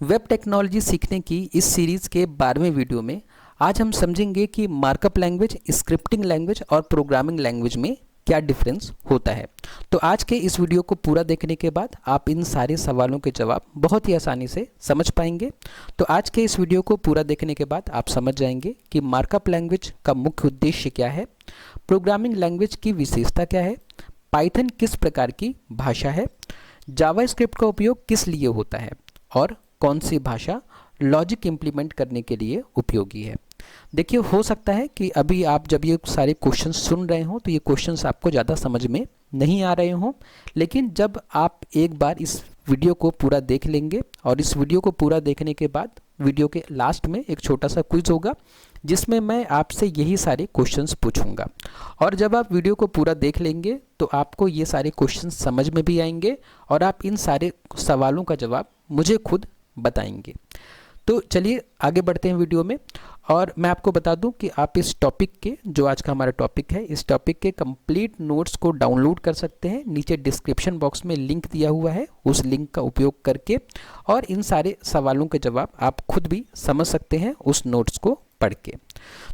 Web technology सीखने की इस सीरीज़ के 12वें वीडियो में आज हम समझेंगे कि मार्कअप लैंग्वेज, स्क्रिप्टिंग लैंग्वेज और प्रोग्रामिंग लैंग्वेज में क्या डिफरेंस होता है। तो आज के इस वीडियो को पूरा देखने के बाद आप इन सारे सवालों के जवाब बहुत ही आसानी से समझ पाएंगे। तो आज के इस वीडियो को पूरा देखने के बाद आप समझ जाएंगे कि मार्कअप लैंग्वेज का मुख्य उद्देश्य क्या है, प्रोग्रामिंग लैंग्वेज की विशेषता क्या है, पाइथन किस प्रकार की भाषा है, जावास्क्रिप्ट का उपयोग किस लिए होता है और कौन सी भाषा लॉजिक इम्प्लीमेंट करने के लिए उपयोगी है। देखिए, हो सकता है कि अभी आप जब ये सारे क्वेश्चंस सुन रहे हो तो ये क्वेश्चंस आपको ज़्यादा समझ में नहीं आ रहे हों, लेकिन जब आप एक बार इस वीडियो को पूरा देख लेंगे और इस वीडियो को पूरा देखने के बाद वीडियो के लास्ट में एक छोटा सा क्विज होगा जिसमें मैं आपसे यही सारे क्वेश्चंस पूछूंगा, और जब आप वीडियो को पूरा देख लेंगे तो आपको ये सारे क्वेश्चंस समझ में भी आएंगे और आप इन सारे सवालों का जवाब मुझे खुद बताएंगे। तो चलिए आगे बढ़ते हैं वीडियो में। और मैं आपको बता दूं कि आप इस टॉपिक के, जो आज का हमारा टॉपिक है, इस टॉपिक के कंप्लीट नोट्स को डाउनलोड कर सकते हैं। नीचे डिस्क्रिप्शन बॉक्स में लिंक दिया हुआ है, उस लिंक का उपयोग करके और इन सारे सवालों के जवाब आप खुद भी समझ सकते हैं उस नोट्स को पढ़ के।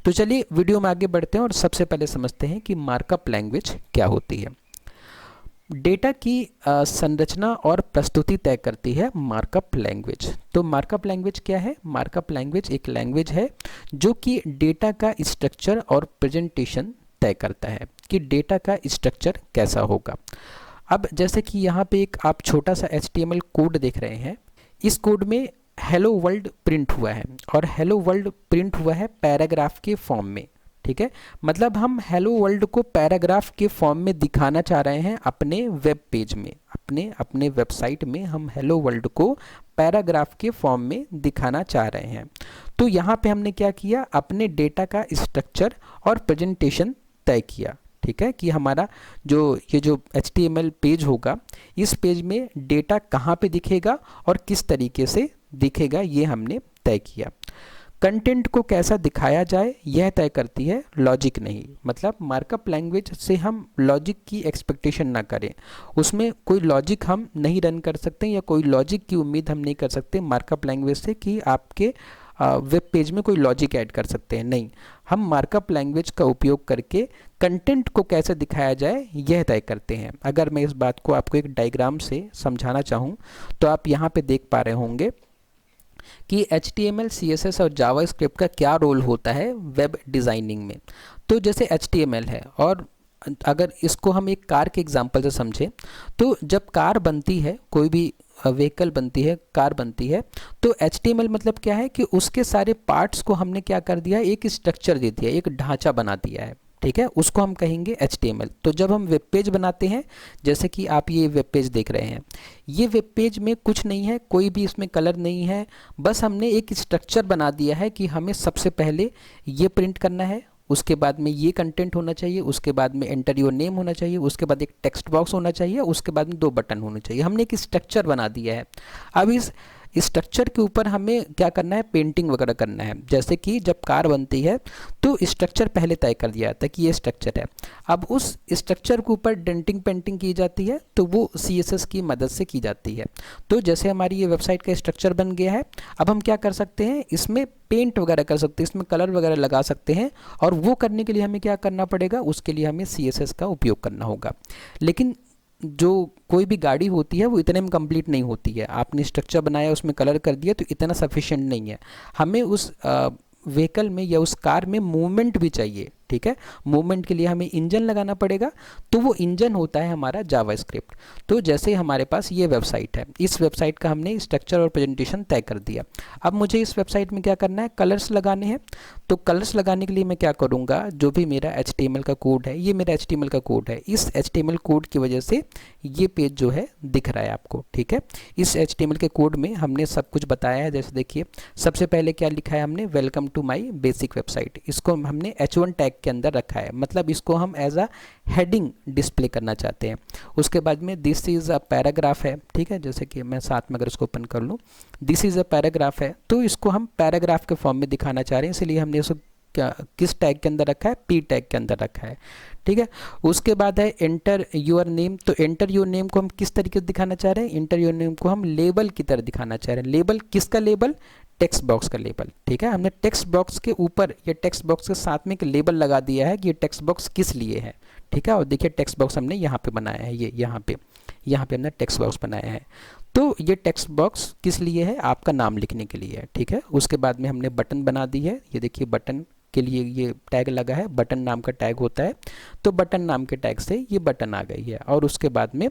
तो चलिए वीडियो में आगे बढ़ते हैं और सबसे पहले समझते हैं कि मार्कअप लैंग्वेज क्या होती है। डेटा की संरचना और प्रस्तुति तय करती है मार्कअप लैंग्वेज। तो मार्कअप लैंग्वेज क्या है? मार्कअप लैंग्वेज एक लैंग्वेज है जो कि डेटा का स्ट्रक्चर और प्रेजेंटेशन तय करता है कि डेटा का स्ट्रक्चर कैसा होगा। अब जैसे कि यहाँ पे एक आप छोटा सा HTML कोड देख रहे हैं, इस कोड में हेलो वर्ल्ड प्रिंट हुआ है और हेलो वर्ल्ड प्रिंट हुआ है पैराग्राफ के फॉर्म में। ठीक है, मतलब हम हेलो वर्ल्ड को पैराग्राफ के फॉर्म में दिखाना चाह रहे हैं अपने वेब पेज में, अपने वेबसाइट में हम हेलो वर्ल्ड को पैराग्राफ के फॉर्म में दिखाना चाह रहे हैं। तो यहाँ पे हमने क्या किया, अपने डेटा का स्ट्रक्चर और प्रेजेंटेशन तय किया। ठीक है, कि हमारा ये जो HTML पेज होगा, इस पेज में डेटा कहाँ पे दिखेगा और किस तरीके से दिखेगा, ये हमने तय किया। कंटेंट को कैसा दिखाया जाए यह तय करती है लॉजिक नहीं। मतलब मार्कअप लैंग्वेज से हम लॉजिक की एक्सपेक्टेशन ना करें, उसमें कोई लॉजिक हम नहीं रन कर सकते या कोई लॉजिक की उम्मीद हम नहीं कर सकते मार्कअप लैंग्वेज से कि आपके वेब पेज में कोई लॉजिक ऐड कर सकते हैं। नहीं, हम मार्कअप लैंग्वेज का उपयोग करके कंटेंट को कैसे दिखाया जाए यह तय करते हैं। अगर मैं इस बात को आपको एक डायग्राम से समझाना चाहूँ तो आप यहाँ पे देख पा रहे होंगे कि HTML, CSS और जावास्क्रिप्ट का क्या रोल होता है वेब डिज़ाइनिंग में। तो जैसे HTML है, और अगर इसको हम एक कार के एग्जांपल से समझें तो जब कार बनती है, कोई भी व्हीकल बनती है, कार बनती है, तो HTML मतलब क्या है कि उसके सारे पार्ट्स को हमने क्या कर दिया, एक स्ट्रक्चर दे दिया, एक ढांचा बना दिया है। ठीक है, उसको हम कहेंगे HTML। तो जब हम वेब पेज बनाते हैं, जैसे कि आप ये वेब पेज देख रहे हैं, ये वेब पेज में कुछ नहीं है, कोई भी इसमें कलर नहीं है, बस हमने एक स्ट्रक्चर बना दिया है कि हमें सबसे पहले ये प्रिंट करना है, उसके बाद में ये कंटेंट होना चाहिए, उसके बाद में एंटर योर नेम होना चाहिए, उसके बाद एक टेक्स्ट बॉक्स होना चाहिए, उसके बाद में 2 बटन होने चाहिए। हमने एक स्ट्रक्चर बना दिया है। अब इस स्ट्रक्चर के ऊपर हमें क्या करना है, पेंटिंग वगैरह करना है। जैसे कि जब कार बनती है तो स्ट्रक्चर पहले तय कर दिया जाता है कि ये स्ट्रक्चर है। अब उस स्ट्रक्चर के ऊपर डेंटिंग पेंटिंग की जाती है, तो वो CSS की मदद से की जाती है। तो जैसे हमारी ये वेबसाइट का स्ट्रक्चर बन गया है, अब हम क्या कर सकते हैं, इसमें पेंट वगैरह कर सकते हैं, इसमें कलर वगैरह लगा सकते हैं, और वो करने के लिए हमें क्या करना पड़ेगा, उसके लिए हमें CSS का उपयोग करना होगा। लेकिन जो कोई भी गाड़ी होती है वो इतने में कंप्लीट नहीं होती है। आपने स्ट्रक्चर बनाया, उसमें कलर कर दिया, तो इतना सफिशिएंट नहीं है। हमें उस व्हीकल में या उस कार में मूवमेंट भी चाहिए। ठीक है, मूवमेंट के लिए हमें इंजन लगाना पड़ेगा, तो वो इंजन होता है हमारा जावास्क्रिप्ट। तो जैसे हमारे पास ये वेबसाइट है, इस वेबसाइट का हमने स्ट्रक्चर और प्रेजेंटेशन तय कर दिया। अब मुझे इस वेबसाइट में क्या करना है, कलर्स लगाने हैं। तो कलर्स लगाने के लिए मैं क्या करूँगा, जो भी मेरा HTML का कोड है, ये मेरा HTML का कोड है, इस HTML कोड की वजह से ये पेज जो है दिख रहा है आपको। ठीक है, इस HTML के कोड में हमने सब कुछ बताया है। जैसे देखिए, सबसे पहले क्या लिखा है हमने, welcome to my basic website. इसको हमने H1 टैग के अंदर रखा है, मतलब इसको हम एज अ हेडिंग डिस्प्ले करना चाहते हैं। उसके बाद में दिस इज़ अ पैराग्राफ है। ठीक है, जैसे कि मैं साथ में अगर इसको ओपन कर लूँ, दिस इज़ अ पैराग्राफ है, तो इसको हम पैराग्राफ के फॉर्म में दिखाना चाह रहे हैं, इसलिए हमने इसको किस टैग के अंदर रखा है, पी टैग के अंदर रखा है, ठीक है। उसके बाद है एंटर योर नेम। तो एंटर योर नेम को हम किस तरीके से दिखाना चाह रहे हैं, एंटर योर नेम को हम लेबल की तरह दिखाना चाह रहे हैं। लेबल किसका लेबल, टेक्स्ट बॉक्स का लेबल, ठीक है। हमने टेक्स्ट बॉक्स के ऊपर या टेक्स्ट बॉक्स के साथ में एक लेबल लगा दिया है कि ये टेक्स्ट बॉक्स किस लिए है, ठीक है। और देखिए टेक्स्ट बॉक्स हमने यहाँ पे बनाया है, ये यहाँ पे हमने टेक्स्ट बॉक्स बनाया है। तो ये टेक्स्ट बॉक्स किस लिए है, आपका नाम लिखने के लिए है, ठीक है। उसके बाद में हमने बटन बना दी है, ये देखिए बटन के लिए ये टैग लगा है, बटन नाम का टैग होता है, तो बटन नाम के टैग से ये बटन आ गई है। और उसके बाद में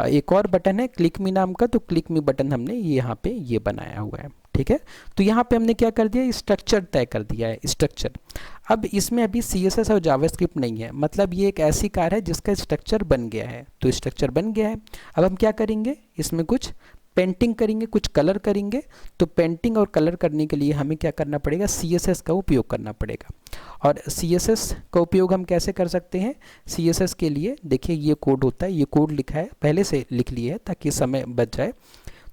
एक और बटन है क्लिक मी नाम का, तो क्लिक मी बटन हमने यहाँ पे ये बनाया हुआ है, ठीक है। तो यहाँ पे हमने क्या कर दिया, स्ट्रक्चर तय कर दिया है, स्ट्रक्चर। अब इसमें अभी CSS और जावास्क्रिप्ट नहीं है, मतलब ये एक ऐसी कार है जिसका स्ट्रक्चर बन गया है। तो स्ट्रक्चर बन गया है, अब हम क्या करेंगे, इसमें कुछ पेंटिंग करेंगे, कुछ कलर करेंगे। तो पेंटिंग और कलर करने के लिए हमें क्या करना पड़ेगा, CSS का उपयोग करना पड़ेगा। और CSS का उपयोग हम कैसे कर सकते हैं, CSS के लिए देखिए ये कोड होता है, ये कोड लिखा है, पहले से लिख लिए है ताकि समय बच जाए।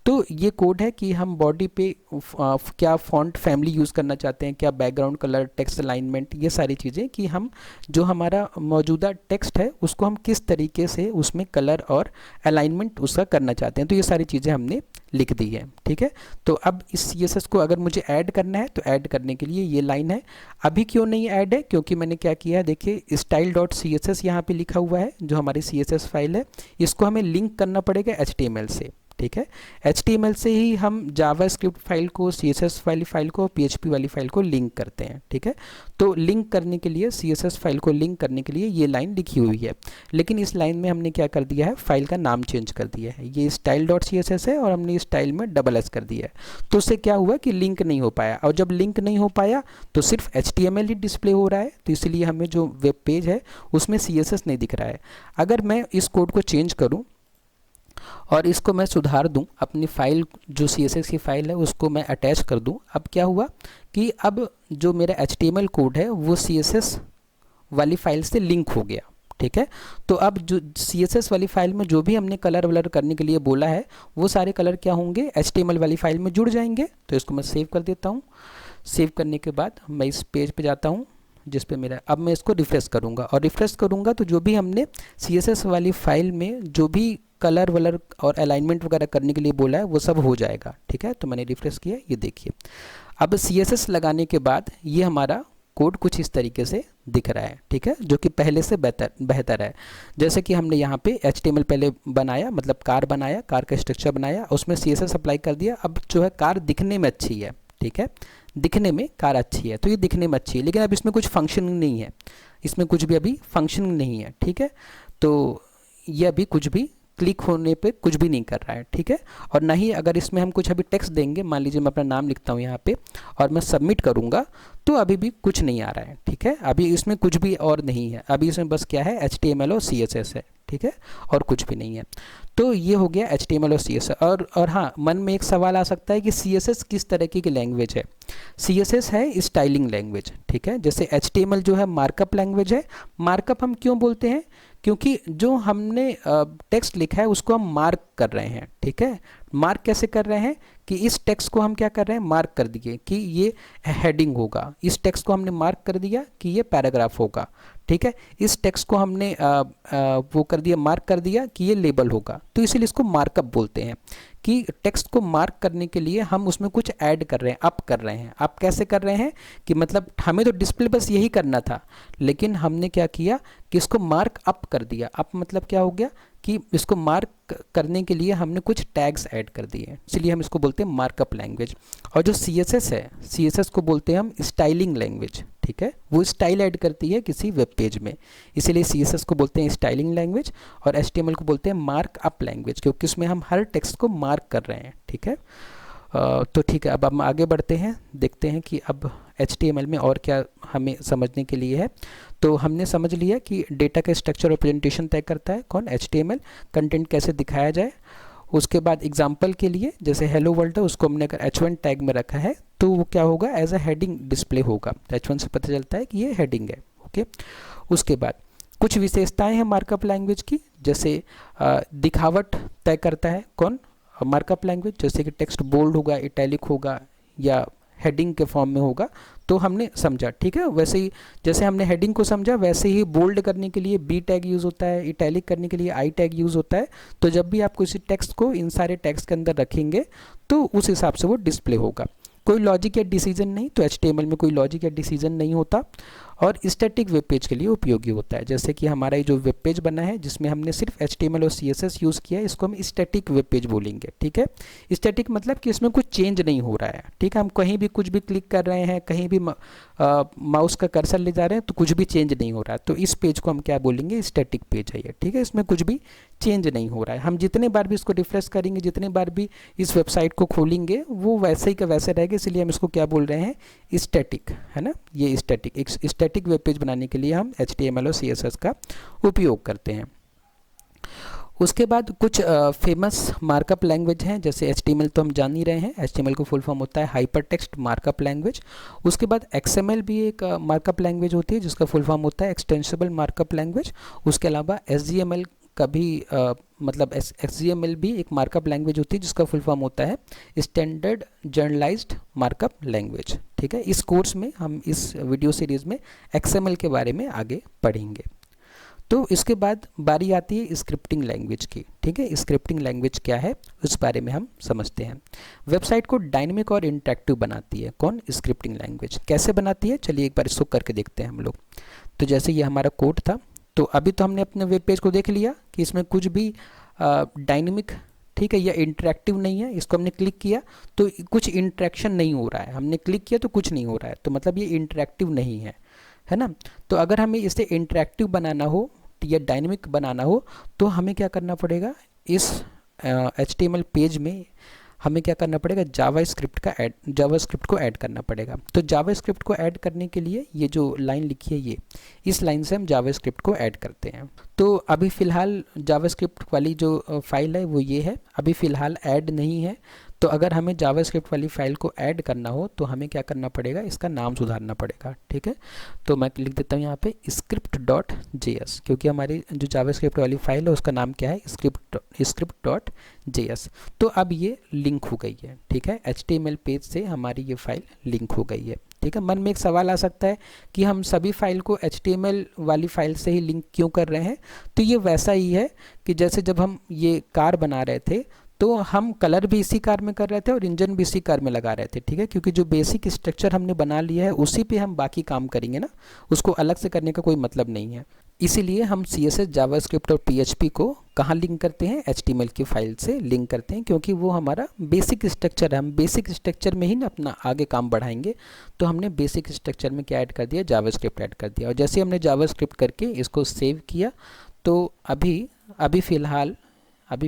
तो ये कोड है कि हम बॉडी पे क्या फॉन्ट फैमिली यूज़ करना चाहते हैं, क्या बैकग्राउंड कलर, टेक्स्ट अलाइनमेंट, ये सारी चीज़ें कि हम जो हमारा मौजूदा टेक्स्ट है उसको हम किस तरीके से उसमें कलर और अलाइनमेंट उसका करना चाहते हैं। तो ये सारी चीज़ें हमने लिख दी है, ठीक है। तो अब इस CSS को अगर मुझे ऐड करना है तो ऐड करने के लिए ये लाइन है। अभी क्यों नहीं ऐड है, क्योंकि मैंने क्या किया है, देखिए style.css यहाँ पे लिखा हुआ है, जो हमारी CSS फाइल है, इसको हमें लिंक करना पड़ेगा HTML से, ठीक है। HTML से ही हम जावास्क्रिप्ट फाइल को, CSS वाली फाइल को, PHP वाली फाइल को लिंक करते हैं, ठीक है। तो लिंक करने के लिए, CSS फाइल को लिंक करने के लिए ये लाइन लिखी हुई है, लेकिन इस लाइन में हमने क्या कर दिया है, फाइल का नाम चेंज कर दिया है। ये style.css है और हमने स्टाइल में $s कर दिया है। तो उससे क्या हुआ कि लिंक नहीं हो पाया, और जब लिंक नहीं हो पाया तो सिर्फ HTML ही डिस्प्ले हो रहा है, तो इसलिए हमें जो वेब पेज है उसमें CSS नहीं दिख रहा है। अगर मैं इस कोड को चेंज करूँ और इसको मैं सुधार दूं, अपनी फाइल जो CSS की फाइल है उसको मैं अटैच कर दूं, अब क्या हुआ कि अब जो मेरा HTML कोड है वो CSS वाली फाइल से लिंक हो गया, ठीक है। तो अब जो CSS वाली फाइल में जो भी हमने कलर वलर करने के लिए बोला है वो सारे कलर क्या होंगे, HTML वाली फाइल में जुड़ जाएंगे। तो इसको मैं सेव कर देता हूँ। सेव करने के बाद मैं इस पेज पे जाता हूँ जिस पे मेरा, अब मैं इसको रिफ्रेश करूँगा, और रिफ्रेश करूँगा तो जो भी हमने CSS वाली फाइल में जो भी कलर वलर और अलाइनमेंट वगैरह करने के लिए बोला है वो सब हो जाएगा, ठीक है। तो मैंने रिफ्रेश किया, ये देखिए अब CSS लगाने के बाद ये हमारा कोड कुछ इस तरीके से दिख रहा है, ठीक है, जो कि पहले से बेहतर है। जैसे कि हमने यहाँ पे HTML पहले बनाया, मतलब कार बनाया, कार का स्ट्रक्चर बनाया, उसमें CSS अप्लाई कर दिया। अब जो है कार दिखने में अच्छी है, ठीक है, दिखने में कार अच्छी है, तो ये दिखने में अच्छी है, लेकिन अब इसमें कुछ फंक्शनिंग नहीं है, इसमें कुछ भी अभी फंक्शनिंग नहीं है, ठीक है। तो ये अभी कुछ भी क्लिक होने पे कुछ भी नहीं कर रहा है, ठीक है। और ना ही अगर इसमें हम कुछ अभी टेक्स्ट देंगे, मान लीजिए मैं अपना नाम लिखता हूँ यहाँ पे और मैं सबमिट करूँगा तो अभी भी कुछ नहीं आ रहा है, ठीक है। अभी इसमें कुछ भी और नहीं है, अभी इसमें बस क्या है, HTML और CSS है, ठीक है, और कुछ भी नहीं है। तो ये हो गया HTML और CSS। और हाँ, मन में एक सवाल आ सकता है कि CSS किस तरीके की लैंग्वेज है। CSS है स्टाइलिंग लैंग्वेज, ठीक है। जैसे HTML जो है मार्कअप लैंग्वेज है। मार्कअप हम क्यों बोलते हैं, क्योंकि जो हमने टेक्स्ट लिखा है उसको हम मार्क कर रहे हैं, ठीक है। मार्क कैसे कर रहे हैं कि इस टेक्स्ट को हम क्या कर रहे हैं, मार्क कर दिए कि ये हेडिंग होगा, इस टेक्स्ट को हमने मार्क कर दिया कि ये पैराग्राफ होगा, ठीक है। इस टेक्स्ट को हमने वो कर दिया, मार्क कर दिया कि ये लेबल होगा, तो इसीलिए इसको मार्कअप बोलते हैं कि टेक्स्ट को मार्क करने के लिए हम उसमें कुछ ऐड कर रहे हैं, अप कर रहे हैं। अप कैसे कर रहे हैं कि मतलब हमें तो डिस्प्ले बस यही करना था, लेकिन हमने क्या किया कि इसको मार्क अप कर दिया। अप मतलब क्या हो गया कि इसको मार्क करने के लिए हमने कुछ टैग्स ऐड कर दिए, इसलिए हम इसको बोलते हैं मार्कअप लैंग्वेज। और जो CSS है, CSS को बोलते हैं हम स्टाइलिंग लैंग्वेज, ठीक है। वो स्टाइल ऐड करती है किसी वेब पेज में, इसीलिए CSS को बोलते हैं स्टाइलिंग लैंग्वेज, और HTML को बोलते हैं मार्कअप लैंग्वेज, क्योंकि उसमें हम हर टेक्स्ट को मार्क कर रहे हैं, ठीक है। तो ठीक है, अब हम आगे बढ़ते हैं, देखते हैं कि अब HTML में और क्या हमें समझने के लिए है। तो हमने समझ लिया कि डेटा का स्ट्रक्चर और प्रेजेंटेशन तय करता है कौन, HTML। कंटेंट कैसे दिखाया जाए, उसके बाद एग्जाम्पल के लिए जैसे हेलो वर्ल्ड है उसको हमने अगर H1 टैग में रखा है तो वो क्या होगा, एज अ हेडिंग डिस्प्ले होगा। H1 से पता चलता है कि ये हेडिंग है, ओके। उसके बाद कुछ विशेषताएं हैं मार्कअप लैंग्वेज की, जैसे दिखावट तय करता है कौन, मार्कअप लैंग्वेज, जैसे कि टेक्स्ट बोल्ड होगा, इटैलिक होगा या हेडिंग के फॉर्म में होगा, तो हमने समझा, ठीक है। वैसे ही जैसे हमने हेडिंग को समझा, वैसे ही बोल्ड करने के लिए बी टैग यूज़ होता है, इटैलिक करने के लिए आई टैग यूज़ होता है। तो जब भी आप किसी टेक्स्ट को इन सारे टेक्स्ट के अंदर रखेंगे तो उस हिसाब से वो डिस्प्ले होगा। कोई लॉजिक या डिसीजन नहीं, तो HTML में कोई लॉजिक या डिसीजन नहीं होता और स्टैटिक वेब पेज के लिए उपयोगी होता है। जैसे कि हमारा ये जो वेब पेज बना है जिसमें हमने सिर्फ HTML और CSS यूज़ किया है, इसको हम स्टैटिक वेब पेज बोलेंगे, ठीक है। स्टैटिक मतलब कि इसमें कुछ चेंज नहीं हो रहा है, ठीक है। हम कहीं भी कुछ भी क्लिक कर रहे हैं, कहीं भी माउस का कर्सर ले जा रहे हैं तो कुछ भी चेंज नहीं हो रहा है, तो इस पेज को हम क्या बोलेंगे, स्टैटिक पेज है ये, ठीक है। इसमें कुछ भी चेंज नहीं हो रहा है, हम जितने बार भी इसको रिफ्रेश करेंगे, जितने बार भी इस वेबसाइट को खोलेंगे वो वैसे ही का वैसे रहेगा, इसलिए हम इसको क्या बोल रहे हैं, स्टैटिक, है ना। ये स्टैटिक, एक स्टैटिक वेब पेज बनाने के लिए हम HTML और CSS का उपयोग करते हैं। उसके बाद कुछ फेमस मार्कअप लैंग्वेज हैं, जैसे HTML तो हम जान ही रहे हैं, HTML को फुल फॉर्म होता है हाइपर टेक्स्ट मार्कअप लैंग्वेज। उसके बाद XML भी एक मार्कअप लैंग्वेज होती है जिसका फुल फॉर्म होता है एक्सटेंसिबल मार्कअप लैंग्वेज। उसके अलावा SGML का भी मतलब XGML भी एक मार्कअप लैंग्वेज होती है जिसका फुल फॉर्म होता है स्टैंडर्ड जनरलाइज्ड मार्कअप लैंग्वेज, ठीक है। इस कोर्स में हम इस वीडियो सीरीज़ में XML के बारे में आगे पढ़ेंगे। तो इसके बाद बारी आती है स्क्रिप्टिंग लैंग्वेज की, ठीक है। स्क्रिप्टिंग लैंग्वेज क्या है उस बारे में हम समझते हैं। वेबसाइट को डायनेमिक और इंटरेक्टिव बनाती है कौन, स्क्रिप्टिंग लैंग्वेज। कैसे बनाती है, चलिए एक बार इसको करके देखते हैं हम लोग। तो जैसे ये हमारा कोड था, तो अभी तो हमने अपने वेब पेज को देख लिया कि इसमें कुछ भी डायनेमिक, ठीक है, या इंटरेक्टिव नहीं है। इसको हमने क्लिक किया तो कुछ इंटरेक्शन नहीं हो रहा है, हमने क्लिक किया तो कुछ नहीं हो रहा है, तो मतलब ये इंटरेक्टिव नहीं है, है ना। तो अगर हमें इसे इंटरेक्टिव बनाना हो या डायनेमिक बनाना हो तो हमें क्या करना पड़ेगा, इस HTML पेज में हमें क्या करना पड़ेगा, जावास्क्रिप्ट को ऐड करना पड़ेगा। तो जावास्क्रिप्ट को ऐड करने के लिए ये जो लाइन लिखी है, ये इस लाइन से हम जावास्क्रिप्ट को ऐड करते हैं। तो अभी फ़िलहाल जावास्क्रिप्ट वाली जो फाइल है वो ये है, अभी फ़िलहाल ऐड नहीं है। तो अगर हमें जावास्क्रिप्ट वाली फाइल को ऐड करना हो तो हमें क्या करना पड़ेगा, इसका नाम सुधारना पड़ेगा, ठीक है। तो मैं लिख देता हूँ यहाँ पे script.js, क्योंकि हमारी जो जावास्क्रिप्ट वाली फाइल है उसका नाम क्या है, script.js। तो अब ये लिंक हो गई है, ठीक है। HTML पेज से हमारी ये फाइल लिंक हो गई है, ठीक है। मन में एक सवाल आ सकता है कि हम सभी फाइल को HTML वाली फाइल से ही लिंक क्यों कर रहे हैं। तो ये वैसा ही है कि जैसे जब हम ये कार बना रहे थे तो हम कलर भी इसी कार में कर रहे थे और इंजन भी इसी कार में लगा रहे थे, ठीक है। क्योंकि जो बेसिक स्ट्रक्चर हमने बना लिया है उसी पे हम बाकी काम करेंगे ना, उसको अलग से करने का कोई मतलब नहीं है। इसीलिए हम CSS, जावास्क्रिप्ट और PHP को कहाँ लिंक करते हैं, HTML की फाइल से लिंक करते हैं, क्योंकि वो हमारा बेसिक स्ट्रक्चर है। हम बेसिक स्ट्रक्चर में ही ना अपना आगे काम बढ़ाएंगे। तो हमने बेसिक स्ट्रक्चर में क्या ऐड कर दिया, जावास्क्रिप्ट ऐड कर दिया। और जैसे हमने जावास्क्रिप्ट करके इसको सेव किया तो अभी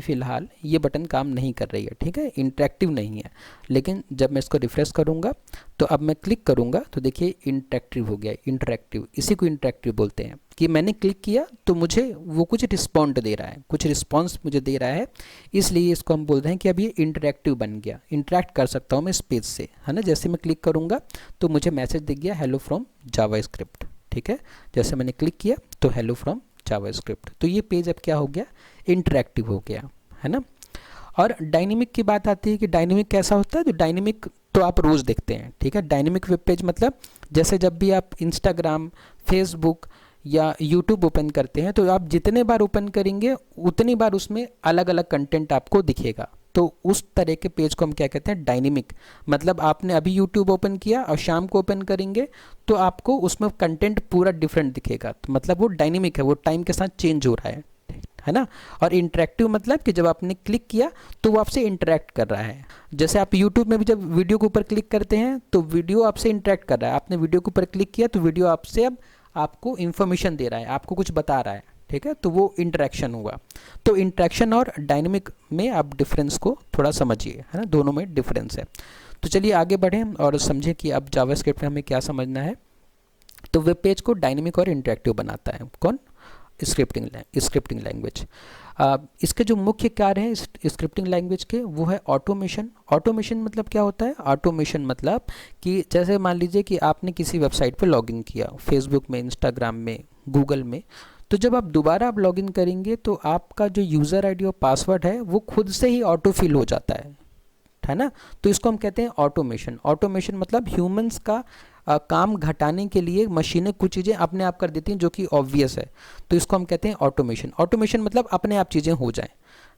फ़िलहाल ये बटन काम नहीं कर रही है, ठीक है, इंटरेक्टिव नहीं है। लेकिन जब मैं इसको रिफ्रेश करूँगा तो अब मैं क्लिक करूँगा तो देखिए इंटरेक्टिव हो गया, इंटरेक्टिव, इसी को इंटरेक्टिव बोलते हैं कि मैंने क्लिक किया तो मुझे वो कुछ रिस्पॉन्ड दे रहा है, कुछ रिस्पॉन्स मुझे दे रहा है, इसलिए इसको हम बोल रहे हैं कि अब ये इंटरेक्टिव बन गया, इंटरेक्ट कर सकता हूँ मैं इस पेज से, है ना। जैसे मैं क्लिक करूँगा तो मुझे मैसेज दिख गया हेलो फ्रॉम जावास्क्रिप्ट, ठीक है। जैसे मैंने क्लिक किया तो हेलो फ्रॉम जावास्क्रिप्ट, तो ये पेज अब क्या हो गया, इंटरेक्टिव हो गया, है ना। और डायनेमिक की बात आती है कि डायनेमिक कैसा होता है, तो डायनेमिक तो आप रोज़ देखते हैं, ठीक है। डायनेमिक वेब पेज मतलब जैसे जब भी आप इंस्टाग्राम, फेसबुक या यूट्यूब ओपन करते हैं तो आप जितने बार ओपन करेंगे उतनी बार उसमें अलग अलग कंटेंट आपको दिखेगा। तो उस तरह के पेज को हम क्या कहते हैं, डायनेमिक। मतलब आपने अभी यूट्यूब ओपन किया और शाम को ओपन करेंगे तो आपको उसमें कंटेंट पूरा डिफरेंट दिखेगा, तो मतलब वो डायनेमिक है, वो टाइम के साथ चेंज हो रहा है ना। और इंटरेक्टिव मतलब कि जब आपने क्लिक किया तो वो आपसे इंटरेक्ट कर रहा है। जैसे आप यूट्यूब में भी जब वीडियो के ऊपर क्लिक करते हैं तो वीडियो आपसे इंटरेक्ट कर रहा है, आपने वीडियो के ऊपर क्लिक किया तो वीडियो आपसे अब आपको इन्फॉर्मेशन दे रहा है, आपको कुछ बता रहा है, ठीक है। तो वो इंटरेक्शन हुआ। तो इंटरेक्शन और डायनेमिक में आप डिफरेंस को थोड़ा समझिए, है ना, दोनों में डिफरेंस है। तो चलिए आगे बढ़ें और समझें कि अब जावास्क्रिप्ट में हमें क्या समझना है। तो वेब पेज को डायनेमिक और इंटरेक्टिव बनाता है कौन, स्क्रिप्टिंग लैंग्वेज। इसके जो मुख्य कार्य हैं स्क्रिप्टिंग लैंग्वेज के वो है ऑटोमेशन। ऑटोमेशन मतलब क्या होता है, ऑटोमेशन मतलब कि जैसे मान लीजिए कि आपने किसी वेबसाइट पर लॉगिन किया, फेसबुक में, इंस्टाग्राम में, गूगल में, तो जब आप दोबारा लॉगिन करेंगे तो आपका जो यूज़र आईडी और पासवर्ड है वो खुद से ही ऑटो फिल हो जाता है, है ना। तो इसको हम कहते हैं ऑटोमेशन। ऑटोमेशन मतलब ह्यूमंस का काम घटाने के लिए मशीनें कुछ चीज़ें अपने आप कर देती हैं जो कि ऑब्वियस है, तो इसको हम कहते हैं ऑटोमेशन। ऑटोमेशन मतलब अपने आप चीज़ें हो जाएं,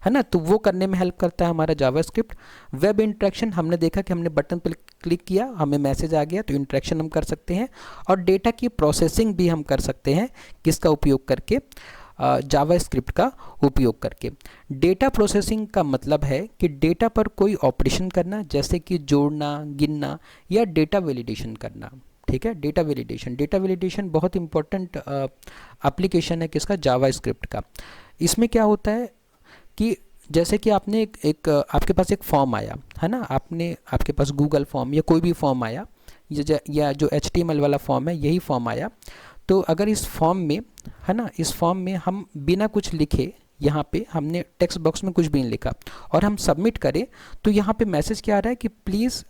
है ना। तो वो करने में हेल्प करता है हमारा जावास्क्रिप्ट। वेब इंटरेक्शन, हमने देखा कि हमने बटन पर क्लिक किया, हमें मैसेज आ गया, तो इंटरेक्शन हम कर सकते हैं। और डेटा की प्रोसेसिंग भी हम कर सकते हैं, किसका उपयोग करके, जावास्क्रिप्ट का उपयोग करके। डेटा प्रोसेसिंग का मतलब है कि डेटा पर कोई ऑपरेशन करना, जैसे कि जोड़ना, गिनना या डेटा वैलिडेशन करना, ठीक है। डेटा वैलिडेशन बहुत इंपॉर्टेंट एप्लीकेशन है किसका, जावास्क्रिप्ट का। इसमें क्या होता है कि जैसे कि आपने एक आपके पास एक फॉर्म आया, है ना, आपके पास गूगल फॉर्म या कोई भी फॉर्म आया, या जो HTML वाला फॉर्म है, यही फॉर्म आया। तो अगर इस फॉर्म में, है ना, इस फॉर्म में हम बिना कुछ लिखे, यहाँ पे हमने टेक्स्ट बॉक्स में कुछ भी नहीं लिखा और हम सबमिट करें, तो यहाँ पे मैसेज क्या आ रहा है कि please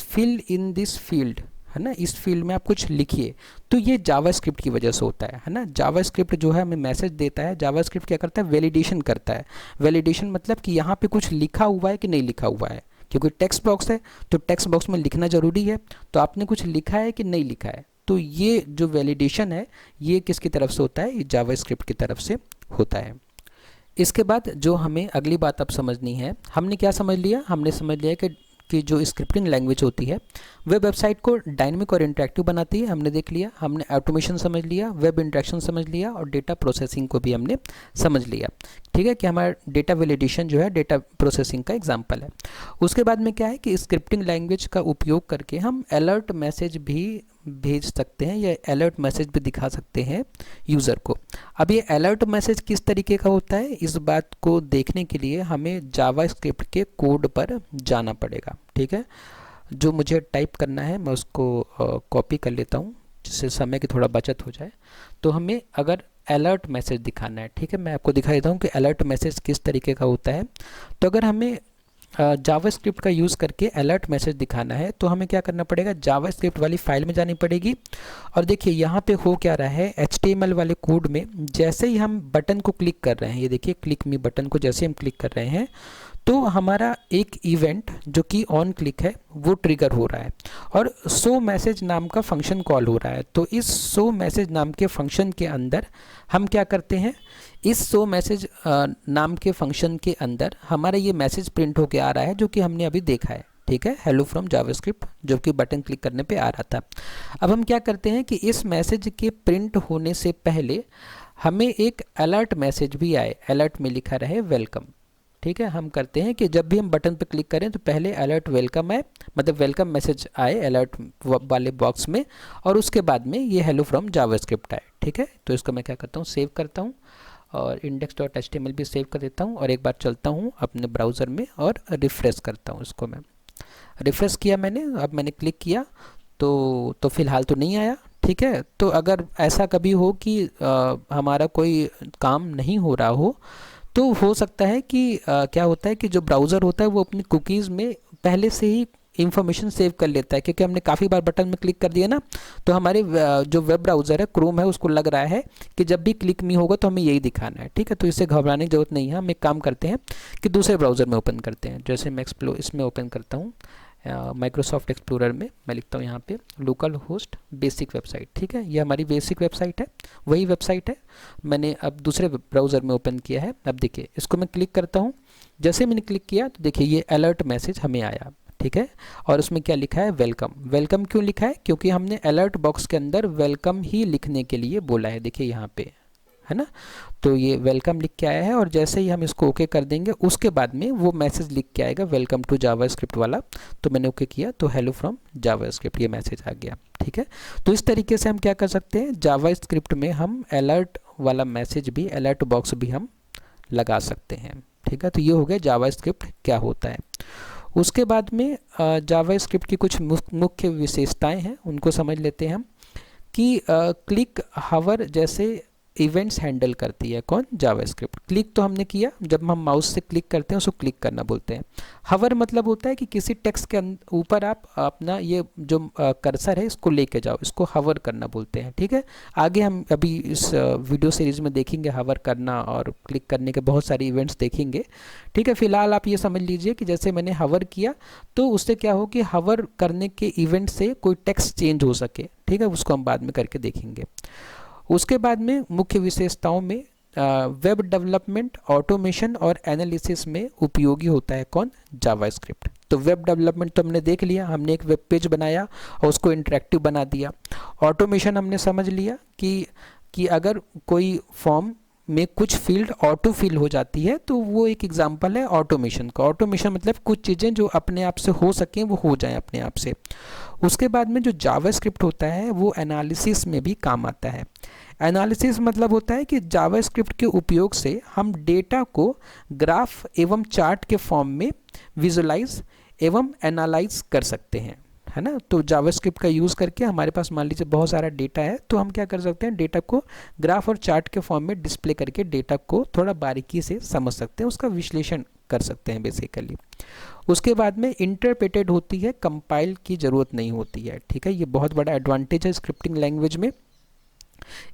fill in this field, है ना, इस फील्ड में आप कुछ लिखिए। तो ये जावास्क्रिप्ट की वजह से होता है ना। जावास्क्रिप्ट जो है हमें मैसेज देता है, जावास्क्रिप्ट क्या करता है, वैलिडेशन करता है। वैलिडेशन मतलब कि यहाँ पे कुछ लिखा हुआ है कि नहीं लिखा हुआ है, क्योंकि टेक्स्ट बॉक्स है तो टेक्स्ट बॉक्स में लिखना ज़रूरी है, तो आपने कुछ लिखा है कि नहीं लिखा है। तो ये जो वैलिडेशन है ये किसकी तरफ से होता है, ये जावास्क्रिप्ट की तरफ से होता है। इसके बाद जो हमें अगली बात अब समझनी है, हमने क्या समझ लिया, हमने समझ लिया कि जो स्क्रिप्टिंग लैंग्वेज होती है वह वेबसाइट को डायनेमिक और इंटरेक्टिव बनाती है, हमने देख लिया। हमने ऑटोमेशन समझ लिया, वेब इंटरेक्शन समझ लिया और डेटा प्रोसेसिंग को भी हमने समझ लिया, ठीक है, कि हमारा डेटा वैलिडेशन जो है डेटा प्रोसेसिंग का एग्जांपल है। उसके बाद में क्या है कि स्क्रिप्टिंग लैंग्वेज का उपयोग करके हम अलर्ट मैसेज भी भेज सकते हैं या अलर्ट मैसेज भी दिखा सकते हैं यूज़र को। अब ये अलर्ट मैसेज किस तरीके का होता है, इस बात को देखने के लिए हमें जावास्क्रिप्ट के कोड पर जाना पड़ेगा, ठीक है। जो मुझे टाइप करना है मैं उसको कॉपी कर लेता हूँ, जिससे समय की थोड़ा बचत हो जाए। तो हमें अगर अलर्ट मैसेज दिखाना है, ठीक है, मैं आपको दिखा देता हूँ कि अलर्ट मैसेज किस तरीके का होता है। तो अगर हमें जावास्क्रिप्ट का यूज़ करके अलर्ट मैसेज दिखाना है तो हमें क्या करना पड़ेगा, जावास्क्रिप्ट वाली फाइल में जानी पड़ेगी। और देखिए यहाँ पे हो क्या रहा है, HTML वाले कोड में जैसे ही हम बटन को क्लिक कर रहे हैं, ये देखिए क्लिक मी बटन को जैसे हम क्लिक कर रहे हैं तो हमारा एक इवेंट जो कि ऑन क्लिक है वो ट्रिगर हो रहा है और शो मैसेज नाम का फंक्शन कॉल हो रहा है। तो इस शो मैसेज नाम के फंक्शन के अंदर हम क्या करते हैं, इस शो मैसेज नाम के फंक्शन के अंदर हमारा ये मैसेज प्रिंट होके आ रहा है जो कि हमने अभी देखा है, ठीक है, हेलो फ्रॉम जावास्क्रिप्ट, जो कि बटन क्लिक करने पे आ रहा था। अब हम क्या करते हैं कि इस मैसेज के प्रिंट होने से पहले हमें एक अलर्ट मैसेज भी आए, अलर्ट में लिखा रहे वेलकम, ठीक है। हम करते हैं कि जब भी हम बटन पर क्लिक करें तो पहले अलर्ट वेलकम आए, मतलब वेलकम मैसेज आए अलर्ट वाले बॉक्स में, और उसके बाद में ये हेलो फ्रॉम जावास्क्रिप्ट आए, ठीक है। तो इसको मैं क्या करता हूँ, सेव करता हूँ और index.html भी सेव कर देता हूँ और एक बार चलता हूँ अपने ब्राउज़र में और रिफ़्रेश करता हूँ। इसको मैं रिफ़्रेश किया मैंने, अब मैंने क्लिक किया तो फ़िलहाल तो नहीं आया, ठीक है। तो अगर ऐसा कभी हो कि हमारा कोई काम नहीं हो रहा हो तो हो सकता है कि क्या होता है कि जो ब्राउज़र होता है वो अपनी कुकीज़ में पहले से ही इन्फॉर्मेशन सेव कर लेता है, क्योंकि हमने काफ़ी बार बटन में क्लिक कर दिया ना, तो हमारे जो वेब ब्राउज़र है क्रोम है उसको लग रहा है कि जब भी क्लिक मी होगा तो हमें यही दिखाना है, ठीक है। तो इससे घबराने की ज़रूरत नहीं है। हम एक काम करते हैं कि दूसरे ब्राउज़र में ओपन करते हैं, जैसे मैं इसमें ओपन करता हूँ माइक्रोसॉफ्ट एक्सप्लोरर में, मैं लिखता हूँ यहाँ पे लोकल होस्ट बेसिक वेबसाइट, ठीक है, ये हमारी बेसिक वेबसाइट है, वही वेबसाइट है, मैंने अब दूसरे ब्राउज़र में ओपन किया है। अब देखिए इसको मैं क्लिक करता हूँ, जैसे मैंने क्लिक किया तो देखिए ये अलर्ट मैसेज हमें आया, ठीक है, और उसमें क्या लिखा है, वेलकम। वेलकम क्यों लिखा है, क्योंकि हमने अलर्ट बॉक्स के अंदर वेलकम ही लिखने के लिए बोला है, देखिए यहाँ पे, है ना। तो ये वेलकम लिख के आया है और जैसे ही हम इसको ओके कर देंगे उसके बाद में वो मैसेज लिख के आएगा वेलकम टू जावास्क्रिप्ट वाला। तो मैंने ओके किया तो हेलो फ्रॉम जावास्क्रिप्ट ये मैसेज आ गया, ठीक है। तो इस तरीके से हम क्या कर सकते हैं, जावास्क्रिप्ट में हम अलर्ट वाला मैसेज भी, अलर्ट बॉक्स भी हम लगा सकते हैं, ठीक है। तो ये हो गया जावास्क्रिप्ट क्या होता है। उसके बाद में जावास्क्रिप्ट की कुछ मुख्य विशेषताएं हैं, उनको समझ लेते हैं हम कि क्लिक हावर जैसे इवेंट्स हैंडल करती है। कौन? जावास्क्रिप्ट। क्लिक तो हमने किया, जब हम माउस से क्लिक करते हैं उसको क्लिक करना बोलते हैं। हवर मतलब होता है कि किसी टेक्स्ट के ऊपर आप अपना ये जो कर्सर है इसको लेके जाओ, इसको हवर करना बोलते हैं। ठीक है, आगे हम अभी इस वीडियो सीरीज में देखेंगे हवर करना और क्लिक करने के बहुत सारे इवेंट्स देखेंगे। ठीक है, फिलहाल आप ये समझ लीजिए कि जैसे मैंने हवर किया तो उससे क्या हो कि हवर करने के इवेंट से कोई टेक्स्ट चेंज हो सके। ठीक है, उसको हम बाद में करके देखेंगे। उसके बाद में मुख्य विशेषताओं में वेब डेवलपमेंट, ऑटोमेशन और एनालिसिस में उपयोगी होता है। कौन? जावास्क्रिप्ट। तो वेब डेवलपमेंट तो हमने देख लिया, हमने एक वेब पेज बनाया और उसको इंटरेक्टिव बना दिया। ऑटोमेशन हमने समझ लिया कि अगर कोई फॉर्म में कुछ फील्ड ऑटो फिल हो जाती है तो वो एक एग्जांपल है ऑटोमेशन का। ऑटोमेशन मतलब कुछ चीज़ें जो अपने आप से हो सकें वो हो जाएं अपने आप से। उसके बाद में जो जावास्क्रिप्ट होता है वो एनालिसिस में भी काम आता है। एनालिसिस मतलब होता है कि जावास्क्रिप्ट के उपयोग से हम डेटा को ग्राफ एवं चार्ट के फॉर्म में विजुलाइज एवं एनालाइज कर सकते हैं, है ना। तो जावास्क्रिप्ट का यूज़ करके हमारे पास मान लीजिए बहुत सारा डेटा है तो हम क्या कर सकते हैं, डेटा को ग्राफ और चार्ट के फॉर्म में डिस्प्ले करके डेटा को थोड़ा बारीकी से समझ सकते हैं, उसका विश्लेषण कर सकते हैं बेसिकली। उसके बाद में इंटरप्रेटेड होती है, कंपाइल की ज़रूरत नहीं होती है। ठीक है, ये बहुत बड़ा एडवांटेज है स्क्रिप्टिंग लैंग्वेज में।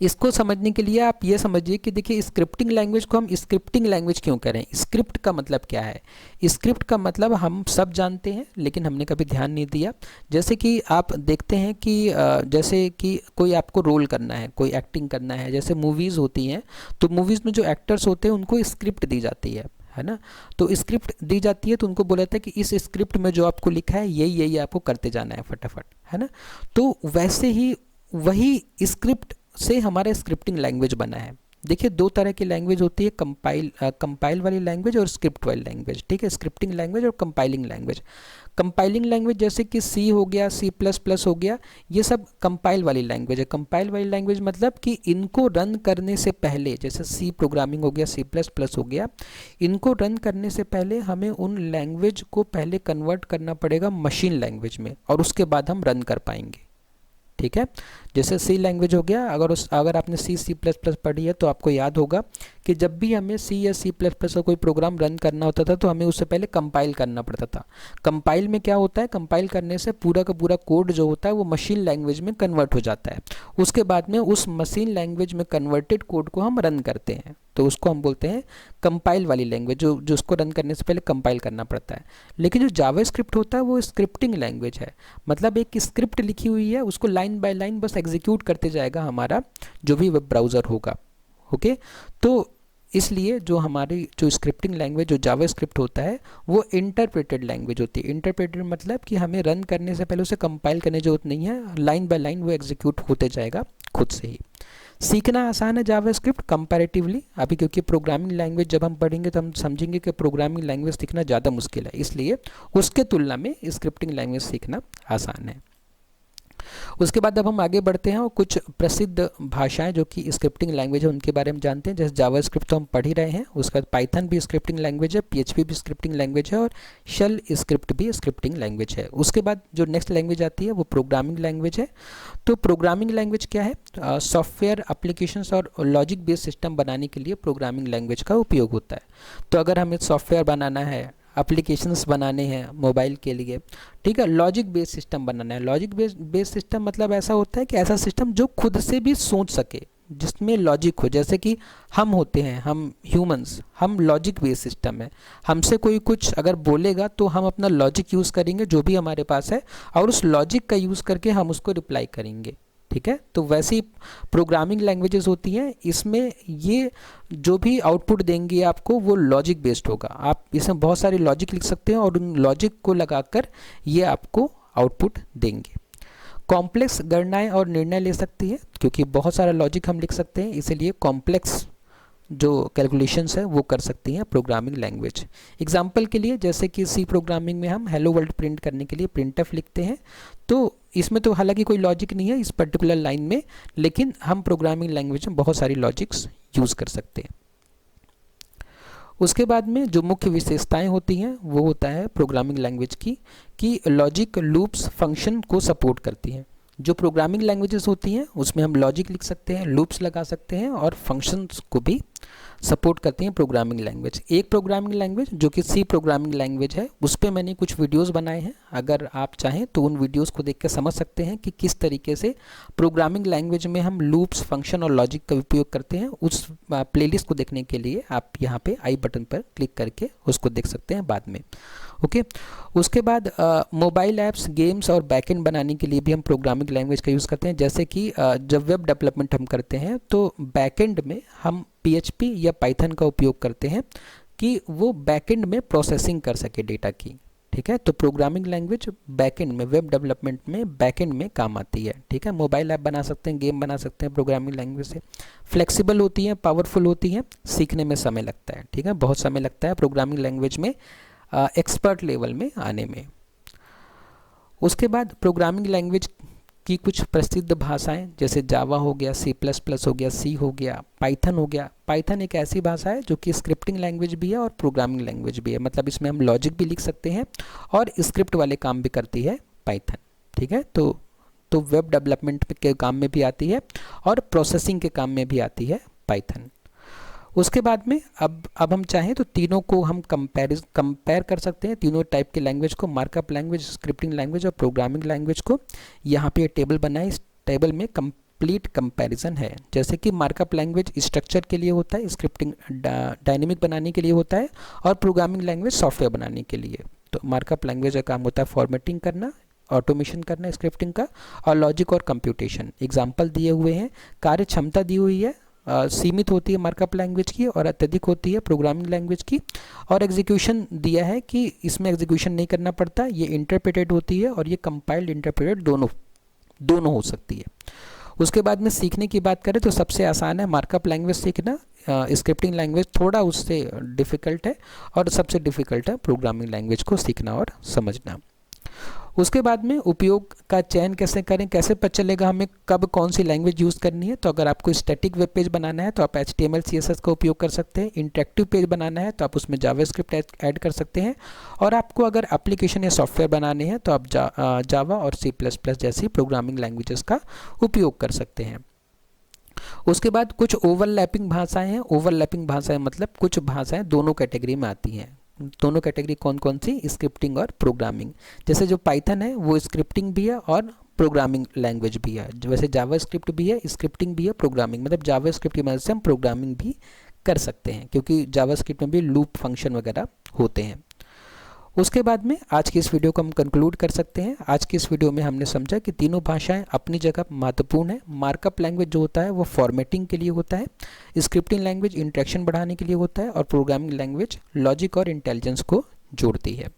इसको समझने के लिए आप ये समझिए कि देखिए स्क्रिप्टिंग लैंग्वेज को हम स्क्रिप्टिंग लैंग्वेज क्यों करें। स्क्रिप्ट का मतलब क्या है? स्क्रिप्ट का मतलब हम सब जानते हैं लेकिन हमने कभी ध्यान नहीं दिया। जैसे कि आप देखते हैं कि जैसे कि कोई आपको रोल करना है, कोई एक्टिंग करना है, जैसे मूवीज़ होती हैं तो मूवीज़ में जो एक्टर्स होते हैं उनको स्क्रिप्ट दी जाती है ना। तो स्क्रिप्ट दी जाती है तो उनको बोला जाता है कि इस स्क्रिप्ट में जो आपको लिखा है यही यही आपको करते जाना है फटाफट, है ना। तो वैसे ही वही स्क्रिप्ट से हमारा स्क्रिप्टिंग लैंग्वेज बना है। देखिए दो तरह की लैंग्वेज होती है, कंपाइल वाली लैंग्वेज और स्क्रिप्ट वाली लैंग्वेज। ठीक है, स्क्रिप्टिंग लैंग्वेज और कंपाइलिंग लैंग्वेज। कंपाइलिंग लैंग्वेज जैसे कि सी हो गया, C++ हो गया, ये सब कंपाइल वाली लैंग्वेज है। कंपाइल वाली लैंग्वेज मतलब कि इनको रन करने से पहले, जैसे सी प्रोग्रामिंग हो गया, C++ हो गया, इनको रन करने से पहले हमें उन लैंग्वेज को पहले कन्वर्ट करना पड़ेगा मशीन लैंग्वेज में और उसके बाद हम रन कर पाएंगे। ठीक है, जैसे सी लैंग्वेज हो गया, अगर आपने C++ पढ़ी है तो आपको याद होगा कि जब भी हमें C या C++ का कोई प्रोग्राम रन करना होता था तो हमें उससे पहले कंपाइल करना पड़ता था। कंपाइल में क्या होता है, कंपाइल करने से पूरा का पूरा कोड जो होता है वो मशीन लैंग्वेज में कन्वर्ट हो जाता है। उसके बाद में उस मशीन लैंग्वेज में कन्वर्टेड कोड को हम रन करते हैं तो उसको हम बोलते हैं कंपाइल वाली लैंग्वेज, जो उसको रन करने से पहले कंपाइल करना पड़ता है। लेकिन जो जावास्क्रिप्ट होता है वो स्क्रिप्टिंग लैंग्वेज है, मतलब एक स्क्रिप्ट लिखी हुई है, उसको लाइन बाय लाइन बस एग्जीक्यूट करते जाएगा हमारा जो भी वेब ब्राउज़र होगा। ओके, तो इसलिए जो हमारी जो स्क्रिप्टिंग लैंग्वेज जो जावास्क्रिप्ट होता है वो इंटरप्रेटेड लैंग्वेज होती है। इंटरप्रेटेड मतलब कि हमें रन करने से पहले उसे कंपाइल करने की जरूरत नहीं है, लाइन बाय लाइन वो एग्जीक्यूट होते जाएगा खुद से ही। सीखना आसान है जावास्क्रिप्ट कंपैरेटिवली अभी, क्योंकि प्रोग्रामिंग लैंग्वेज जब हम पढ़ेंगे तो हम समझेंगे कि प्रोग्रामिंग लैंग्वेज सीखना ज़्यादा मुश्किल है, इसलिए उसके तुलना में स्क्रिप्टिंग लैंग्वेज सीखना आसान है। उसके बाद अब हम आगे बढ़ते हैं और कुछ प्रसिद्ध भाषाएं जो कि स्क्रिप्टिंग लैंग्वेज है उनके बारे में जानते हैं। जैसे जावास्क्रिप्ट तो हम पढ़ ही रहे हैं, उसके बाद पाइथन भी स्क्रिप्टिंग लैंग्वेज है, PHP भी स्क्रिप्टिंग लैंग्वेज है और शेल स्क्रिप्ट भी स्क्रिप्टिंग लैंग्वेज है। उसके बाद जो नेक्स्ट लैंग्वेज आती है वो प्रोग्रामिंग लैंग्वेज है। तो प्रोग्रामिंग लैंग्वेज क्या है? सॉफ्टवेयर एप्लीकेशंस और लॉजिक बेस्ड सिस्टम बनाने के लिए प्रोग्रामिंग लैंग्वेज का उपयोग होता है। तो अगर हमें सॉफ्टवेयर बनाना है, एप्लीकेशंस बनाने हैं मोबाइल के लिए, ठीक है, लॉजिक बेस्ड सिस्टम बनाना है। लॉजिक बेस्ड सिस्टम मतलब ऐसा होता है कि ऐसा सिस्टम जो खुद से भी सोच सके, जिसमें लॉजिक हो। जैसे कि हम होते हैं, हम ह्यूमंस, हम लॉजिक बेस्ड सिस्टम है। हमसे कोई कुछ अगर बोलेगा तो हम अपना लॉजिक यूज़ करेंगे जो भी हमारे पास है और उस लॉजिक का यूज़ करके हम उसको रिप्लाई करेंगे। ठीक है, तो वैसी प्रोग्रामिंग लैंग्वेजेस होती हैं, इसमें ये जो भी आउटपुट देंगे आपको वो लॉजिक बेस्ड होगा। आप इसमें बहुत सारे लॉजिक लिख सकते हैं और उन लॉजिक को लगाकर ये आपको आउटपुट देंगे। कॉम्प्लेक्स गणनाएं और निर्णय ले सकती है, क्योंकि बहुत सारा लॉजिक हम लिख सकते हैं, इसीलिए कॉम्प्लेक्स जो कैलकुलेशंस है वो कर सकती हैं प्रोग्रामिंग लैंग्वेज। एग्जांपल के लिए जैसे कि सी प्रोग्रामिंग में हम हेलो वर्ल्ड प्रिंट करने के लिए printf लिखते हैं, तो इसमें तो हालांकि कोई लॉजिक नहीं है इस पर्टिकुलर लाइन में, लेकिन हम प्रोग्रामिंग लैंग्वेज में बहुत सारी लॉजिक्स यूज़ कर सकते हैं। उसके बाद में जो मुख्य विशेषताएं होती हैं वो होता है प्रोग्रामिंग लैंग्वेज की कि लॉजिक लूप्स फंक्शन को सपोर्ट करती हैं। जो प्रोग्रामिंग लैंग्वेजेस होती हैं उसमें हम लॉजिक लिख सकते हैं, लूप्स लगा सकते हैं और फंक्शंस को भी सपोर्ट करती हैं प्रोग्रामिंग लैंग्वेज। एक प्रोग्रामिंग लैंग्वेज जो कि सी प्रोग्रामिंग लैंग्वेज है, उस पर मैंने कुछ वीडियोस बनाए हैं, अगर आप चाहें तो उन वीडियोस को देख कर समझ सकते हैं कि किस तरीके से प्रोग्रामिंग लैंग्वेज में हम लूप्स, फंक्शन और लॉजिक का उपयोग करते हैं। उस प्लेलिस्ट को देखने के लिए आप यहाँ पे आई बटन पर क्लिक करके उसको देख सकते हैं बाद में। ओके, उसके बाद मोबाइल ऐप्स, गेम्स और बैकएंड बनाने के लिए भी हम प्रोग्रामिंग लैंग्वेज का यूज़ करते हैं। जैसे कि जब वेब डेवलपमेंट हम करते हैं तो बैकएंड में हम PHP या पाइथन का उपयोग करते हैं कि वो बैकएंड में प्रोसेसिंग कर सके डेटा की। ठीक है, तो प्रोग्रामिंग लैंग्वेज बैकएंड में, वेब डेवलपमेंट में बैकएंड में काम आती है। ठीक है, मोबाइल ऐप बना सकते हैं, गेम बना सकते हैं प्रोग्रामिंग लैंग्वेज से। फ्लेक्सिबल होती हैं, पावरफुल होती हैं, सीखने में समय लगता है। ठीक है, बहुत समय लगता है प्रोग्रामिंग लैंग्वेज में एक्सपर्ट लेवल में आने में। उसके बाद प्रोग्रामिंग लैंग्वेज की कुछ प्रसिद्ध भाषाएं जैसे जावा हो गया, C++ हो गया, सी हो गया, पाइथन हो गया। पाइथन एक ऐसी भाषा है जो कि स्क्रिप्टिंग लैंग्वेज भी है और प्रोग्रामिंग लैंग्वेज भी है, मतलब इसमें हम लॉजिक भी लिख सकते हैं और स्क्रिप्ट वाले काम भी करती है पाइथन। ठीक है, तो वेब डेवलपमेंट के काम में भी आती है और प्रोसेसिंग के काम में भी आती है पाइथन। उसके बाद में अब हम चाहें तो तीनों को हम कंपेयर कर सकते हैं, तीनों टाइप के लैंग्वेज को, मार्कअप लैंग्वेज, स्क्रिप्टिंग लैंग्वेज और प्रोग्रामिंग लैंग्वेज को। यहाँ पे टेबल बनाए, इस टेबल में कंप्लीट कंपैरिजन है। जैसे कि मार्कअप लैंग्वेज स्ट्रक्चर के लिए होता है, स्क्रिप्टिंग डायनेमिक बनाने के लिए होता है और प्रोग्रामिंग लैंग्वेज सॉफ्टवेयर बनाने के लिए। तो मार्कअप लैंग्वेज का काम होता है फॉर्मेटिंग करना, ऑटोमेशन करना स्क्रिप्टिंग का, और लॉजिक और कंप्यूटेशन। एग्जाम्पल दिए हुए हैं, कार्य क्षमता दी हुई है, सीमित होती है मार्कअप लैंग्वेज की और अत्यधिक होती है प्रोग्रामिंग लैंग्वेज की। और एग्जीक्यूशन दिया है कि इसमें एग्जीक्यूशन नहीं करना पड़ता, ये इंटरप्रेटेड होती है और ये कंपाइल्ड इंटरप्रेटेड दोनों हो सकती है। उसके बाद में सीखने की बात करें तो सबसे आसान है मार्कअप लैंग्वेज सीखना, स्क्रिप्टिंग लैंग्वेज थोड़ा उससे डिफ़िकल्ट है और सबसे डिफ़िकल्ट है प्रोग्रामिंग लैंग्वेज को सीखना और समझना। उसके बाद में उपयोग का चयन कैसे करें, कैसे पता चलेगा हमें कब कौन सी लैंग्वेज यूज़ करनी है। तो अगर आपको स्टैटिक वेब पेज बनाना है तो आप HTML CSS का उपयोग कर सकते हैं। इंटरेक्टिव पेज बनाना है तो आप उसमें जावास्क्रिप्ट ऐड कर सकते हैं। और आपको अगर एप्लीकेशन या सॉफ्टवेयर बनाने हैं तो आप जावा और C++ जैसी प्रोग्रामिंग लैंग्वेजेस का उपयोग कर सकते हैं। उसके बाद कुछ ओवरलैपिंग भाषाएं हैं। ओवरलैपिंग भाषाएं मतलब कुछ भाषाएं दोनों कैटेगरी में आती हैं। दोनों कैटेगरी कौन कौन सी, स्क्रिप्टिंग और प्रोग्रामिंग। जैसे जो पाइथन है वो स्क्रिप्टिंग भी है और प्रोग्रामिंग लैंग्वेज भी है। वैसे जावा स्क्रिप्ट भी है, स्क्रिप्टिंग भी है, प्रोग्रामिंग, मतलब जावा स्क्रिप्ट की मदद से हम प्रोग्रामिंग भी कर सकते हैं क्योंकि जावा स्क्रिप्ट में भी लूप फंक्शन वगैरह होते हैं। उसके बाद में आज की इस वीडियो को हम कंक्लूड कर सकते हैं। आज की इस वीडियो में हमने समझा कि तीनों भाषाएं अपनी जगह महत्वपूर्ण है। मार्कअप लैंग्वेज जो होता है वो फॉर्मेटिंग के लिए होता है, स्क्रिप्टिंग लैंग्वेज इंटरेक्शन बढ़ाने के लिए होता है और प्रोग्रामिंग लैंग्वेज लॉजिक और इंटेलिजेंस को जोड़ती है।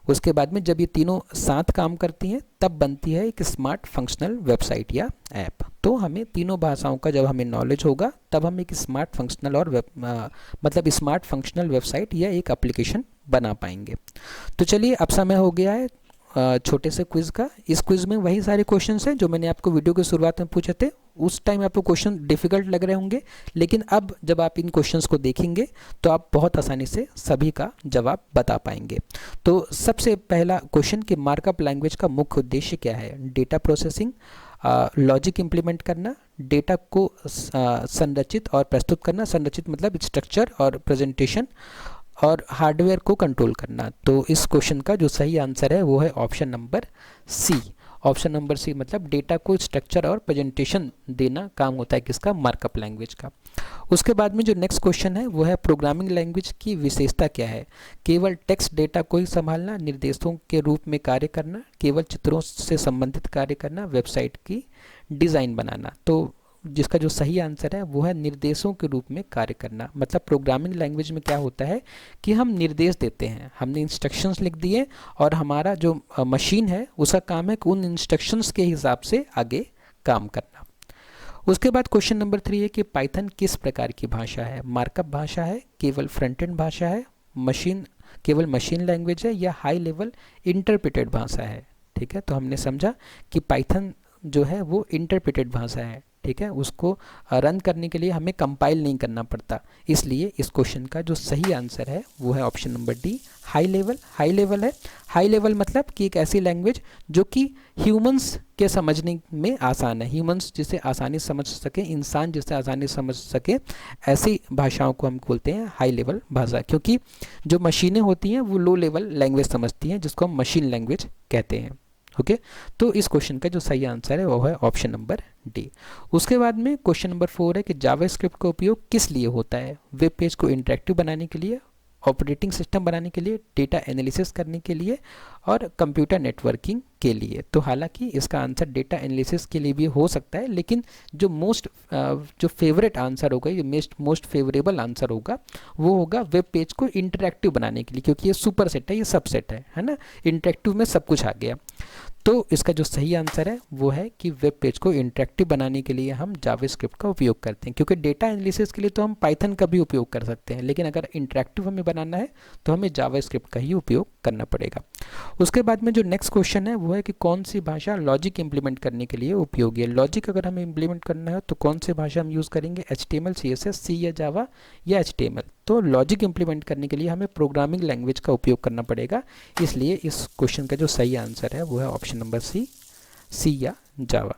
उसके बाद में जब ये तीनों साथ काम करती हैं तब बनती है एक स्मार्ट फंक्शनल वेबसाइट या ऐप। तो हमें तीनों भाषाओं का जब हमें नॉलेज होगा तब हम एक स्मार्ट फंक्शनल और मतलब स्मार्ट फंक्शनल वेबसाइट या एक एप्लीकेशन बना पाएंगे। तो चलिए अब समय हो गया है छोटे से क्विज़ का। इस क्विज़ में वही सारे क्वेश्चंस हैं जो मैंने आपको वीडियो की शुरुआत में पूछे थे। उस टाइम आपको क्वेश्चन डिफ़िकल्ट लग रहे होंगे, लेकिन अब जब आप इन क्वेश्चंस को देखेंगे तो आप बहुत आसानी से सभी का जवाब बता पाएंगे। तो सबसे पहला क्वेश्चन कि मार्कअप लैंग्वेज का मुख्य उद्देश्य क्या है? डेटा प्रोसेसिंग, लॉजिक इम्प्लीमेंट करना, डेटा को संरचित और प्रस्तुत करना, संरचित मतलब स्ट्रक्चर और प्रेजेंटेशन, और हार्डवेयर को कंट्रोल करना। तो इस क्वेश्चन का जो सही आंसर है वो है option number C. Option number C मतलब डेटा को स्ट्रक्चर और प्रेजेंटेशन देना काम होता है किसका? मार्कअप लैंग्वेज का। उसके बाद में जो नेक्स्ट क्वेश्चन है वो है प्रोग्रामिंग लैंग्वेज की विशेषता क्या है? केवल टेक्स्ट डेटा को ही संभालना, निर्देशों के रूप में कार्य करना, केवल चित्रों से संबंधित कार्य करना, वेबसाइट की डिज़ाइन बनाना। तो जिसका जो सही आंसर है वो है निर्देशों के रूप में कार्य करना। मतलब प्रोग्रामिंग लैंग्वेज में क्या होता है कि हम निर्देश देते हैं, हमने इंस्ट्रक्शंस लिख दिए और हमारा जो मशीन है उसका काम है कि उन इंस्ट्रक्शंस के हिसाब से आगे काम करना। उसके बाद क्वेश्चन नंबर 3 है कि पाइथन किस प्रकार की भाषा है? मार्कअप भाषा है, केवल फ्रंट एंड भाषा है, केवल मशीन लैंग्वेज है या हाई लेवल इंटरप्रेटेड भाषा है? ठीक है, तो हमने समझा कि पाइथन जो है वो इंटरप्रेटेड भाषा है। ठीक है, उसको रन करने के लिए हमें कंपाइल नहीं करना पड़ता। इसलिए इस क्वेश्चन का जो सही आंसर है वो है option number D, high level. High level है, हाई लेवल मतलब कि एक ऐसी लैंग्वेज जो कि ह्यूमंस के समझने में आसान है, ह्यूमंस जिसे आसानी से समझ सके, इंसान जिसे आसानी से समझ सके, ऐसी भाषाओं को हम बोलते हैं हाई लेवल भाषा। क्योंकि जो मशीनें होती हैं वो लो लेवल लैंग्वेज समझती हैं, जिसको हम मशीन लैंग्वेज कहते हैं। ओके, तो इस क्वेश्चन का जो सही आंसर है वो है ऑप्शन नंबर डी। उसके बाद में क्वेश्चन नंबर 4 है कि जावास्क्रिप्ट का उपयोग किस लिए होता है? वेब पेज को इंटरेक्टिव बनाने के लिए, ऑपरेटिंग सिस्टम बनाने के लिए, डेटा एनालिसिस करने के लिए और कंप्यूटर नेटवर्किंग के लिए। तो हालांकि इसका आंसर डेटा एनालिसिस के लिए भी हो सकता है, लेकिन जो फेवरेट आंसर होगा, ये मोस्ट फेवरेबल आंसर होगा, वो होगा वेब पेज को इंटरेक्टिव बनाने के लिए, क्योंकि ये सुपर सेट है, ये सब सेट है ना, इंटरेक्टिव में सब कुछ आ गया। तो इसका जो सही आंसर है वो है कि वेब पेज को इंटरेक्टिव बनाने के लिए हम जावास्क्रिप्ट का उपयोग करते हैं। क्योंकि डेटा एनालिसिस के लिए तो हम पाइथन का भी उपयोग कर सकते हैं, लेकिन अगर इंटरेक्टिव हमें बनाना है तो हमें जावास्क्रिप्ट का ही उपयोग करना पड़ेगा। उसके बाद में जो नेक्स्ट क्वेश्चन है वो है कि कौन सी भाषा लॉजिक इंप्लीमेंट करने के लिए उपयोगी है? लॉजिक अगर हमें इंप्लीमेंट करना है तो कौन सी भाषा हम यूज़ करेंगे? HTML, CSS, C या जावा या HTML? तो लॉजिक इंप्लीमेंट करने के लिए हमें प्रोग्रामिंग लैंग्वेज का उपयोग करना पड़ेगा। इसलिए इस क्वेश्चन का जो सही आंसर है वो है ऑप्शन नंबर सी या जावा।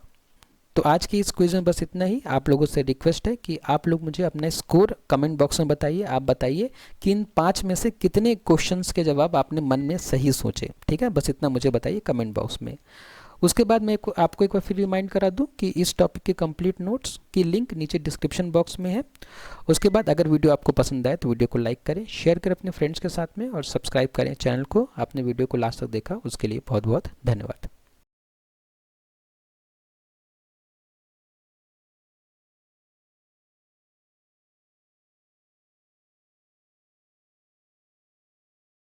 तो आज की इस क्विज में बस इतना ही। आप लोगों से रिक्वेस्ट है कि आप लोग मुझे अपना स्कोर कमेंट बॉक्स में बताइए। आप बताइए कि इन 5 में से कितने क्वेश्चंस के जवाब आपने मन में सही सोचे। ठीक है, बस इतना मुझे बताइए कमेंट बॉक्स में। उसके बाद मैं आपको एक बार फिर रिमाइंड करा दूं कि इस टॉपिक के कंप्लीट नोट्स की लिंक नीचे डिस्क्रिप्शन बॉक्स में है। उसके बाद अगर वीडियो आपको पसंद आए तो वीडियो को लाइक करें, शेयर करें अपने फ्रेंड्स के साथ में और सब्सक्राइब करें चैनल को। आपने वीडियो को लास्ट तक देखा उसके लिए बहुत बहुत धन्यवाद।